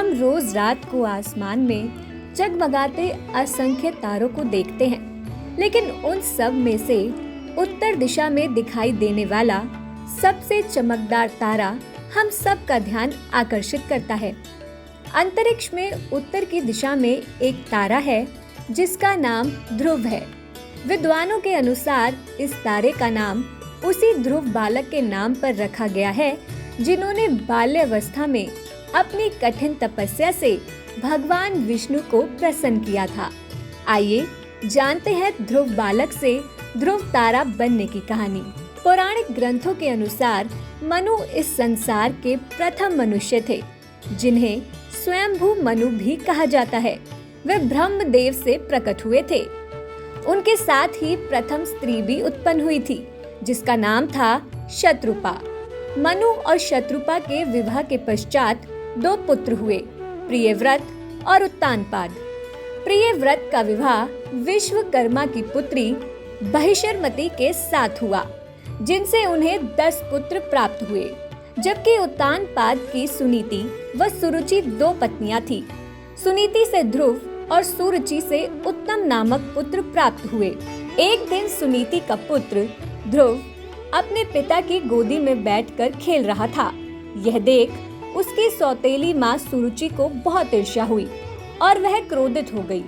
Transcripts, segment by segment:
हम रोज रात को आसमान में जगमगाते असंख्य तारों को देखते हैं, लेकिन उन सब में से उत्तर दिशा में दिखाई देने वाला सबसे चमकदार तारा हम सब का ध्यान आकर्षित करता है। अंतरिक्ष में उत्तर की दिशा में एक तारा है जिसका नाम ध्रुव है। विद्वानों के अनुसार इस तारे का नाम उसी ध्रुव बालक के नाम पर रखा गया है जिन्होंने बाल्यावस्था में अपनी कठिन तपस्या से भगवान विष्णु को प्रसन्न किया था। आइए जानते हैं ध्रुव बालक से ध्रुव तारा बनने की कहानी। पौराणिक ग्रंथों के अनुसार मनु इस संसार के प्रथम मनुष्य थे, जिन्हें स्वयंभू मनु भी कहा जाता है। वे ब्रह्मदेव से प्रकट हुए थे। उनके साथ ही प्रथम स्त्री भी उत्पन्न हुई थी, जिसका नाम था शत्रुपा। मनु और शत्रुपा के विवाह के पश्चात 2 पुत्र हुए, प्रियव्रत और उत्तानपाद। प्रियव्रत का विवाह विश्वकर्मा की पुत्री बहिशरमती के साथ हुआ, जिनसे उन्हें 10 पुत्र प्राप्त हुए, जबकि उत्तानपाद की सुनीति व सुरुचि 2 पत्नियां थी। सुनीति से ध्रुव और सुरुचि से उत्तम नामक पुत्र प्राप्त हुए। एक दिन सुनीति का पुत्र ध्रुव अपने पिता की गोदी में बैठकर खेल रहा था। यह देख उसकी सौतेली माँ सुरुचि को बहुत ईर्ष्या हुई और वह क्रोधित हो गई।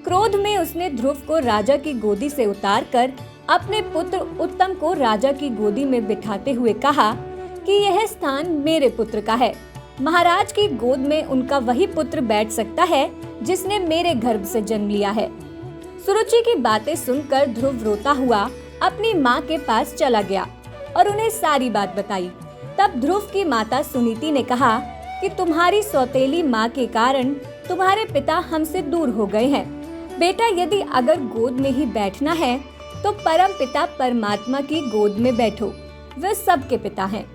क्रोध में उसने ध्रुव को राजा की गोदी से उतारकर अपने पुत्र उत्तम को राजा की गोदी में बिठाते हुए कहा कि यह स्थान मेरे पुत्र का है। महाराज की गोद में उनका वही पुत्र बैठ सकता है जिसने मेरे गर्भ से जन्म लिया है। सुरुचि की बातें सुनकर ध्रुव रोता हुआ अपनी माँ के पास चला गया और उन्हें सारी बात बताई। तब ध्रुव की माता सुनीति ने कहा कि तुम्हारी सौतेली माँ के कारण तुम्हारे पिता हमसे दूर हो गए हैं। बेटा, यदि अगर गोद में ही बैठना है तो परम पिता परमात्मा की गोद में बैठो, वे सबके पिता हैं।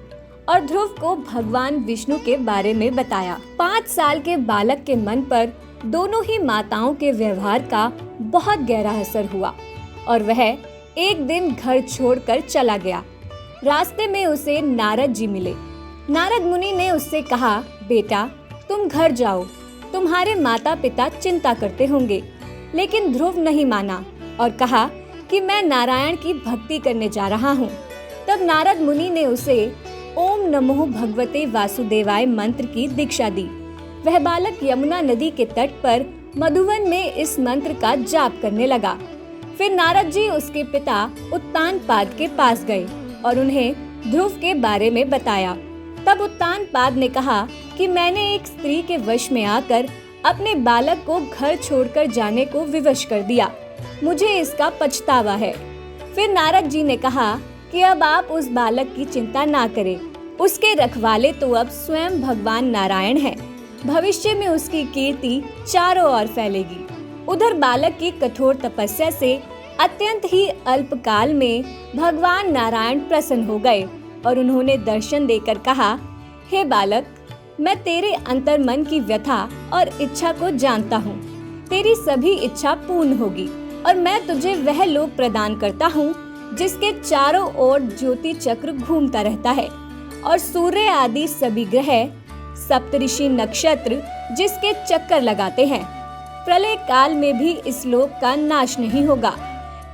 और ध्रुव को भगवान विष्णु के बारे में बताया। 5 साल के बालक के मन पर दोनों ही माताओं के व्यवहार का बहुत गहरा असर हुआ और वह एक दिन घर छोड़कर चला गया। रास्ते में उसे नारद जी मिले। नारद मुनि ने उससे कहा, बेटा तुम घर जाओ, तुम्हारे माता पिता चिंता करते होंगे। लेकिन ध्रुव नहीं माना और कहा कि मैं नारायण की भक्ति करने जा रहा हूँ। तब नारद मुनि ने उसे ओम नमो भगवते वासुदेवाय मंत्र की दीक्षा दी। वह बालक यमुना नदी के तट पर मधुवन में इस मंत्र का जाप करने लगा। फिर नारद जी उसके पिता उत्तानपाद के पास गए और उन्हें ध्रुव के बारे में बताया। तब उत्तानपाद ने कहा कि मैंने एक स्त्री के वश में आकर अपने बालक को घर छोड़कर जाने को विवश कर दिया। मुझे इसका पछतावा है। फिर नारद जी ने कहा कि अब आप उस बालक की चिंता ना करें। उसके रखवाले तो अब स्वयं भगवान नारायण हैं। भविष्य में उसकी कीर्ति चारों ओर फैलेगी। उधर बालक की कठोर तपस्या से अत्यंत ही अल्प काल में भगवान नारायण प्रसन्न हो गए और उन्होंने दर्शन देकर कहा, हे बालक, मैं तेरे अंतर्मन की व्यथा और इच्छा को जानता हूँ। तेरी सभी इच्छा पूर्ण होगी और मैं तुझे वह लोक प्रदान करता हूँ जिसके चारों ओर ज्योति चक्र घूमता रहता है और सूर्य आदि सभी ग्रह, सप्तऋषि, नक्षत्र जिसके चक्कर लगाते हैं। प्रलय काल में भी इस लोक का नाश नहीं होगा।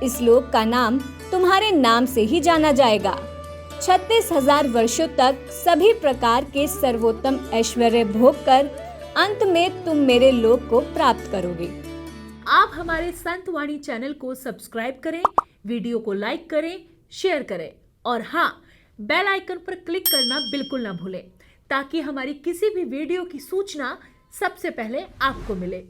इस लोक का नाम तुम्हारे नाम से ही जाना जाएगा। 36,000 वर्षों तक सभी प्रकार के सर्वोत्तम ऐश्वर्य भोग कर अंत में तुम मेरे लोक को प्राप्त करोगे। आप हमारे संत वाणी चैनल को सब्सक्राइब करें, वीडियो को लाइक करें, शेयर करें और हाँ, बेल आइकन पर क्लिक करना बिल्कुल ना भूलें ताकि हमारी किसी भी वीडियो की सूचना सबसे पहले आपको मिले।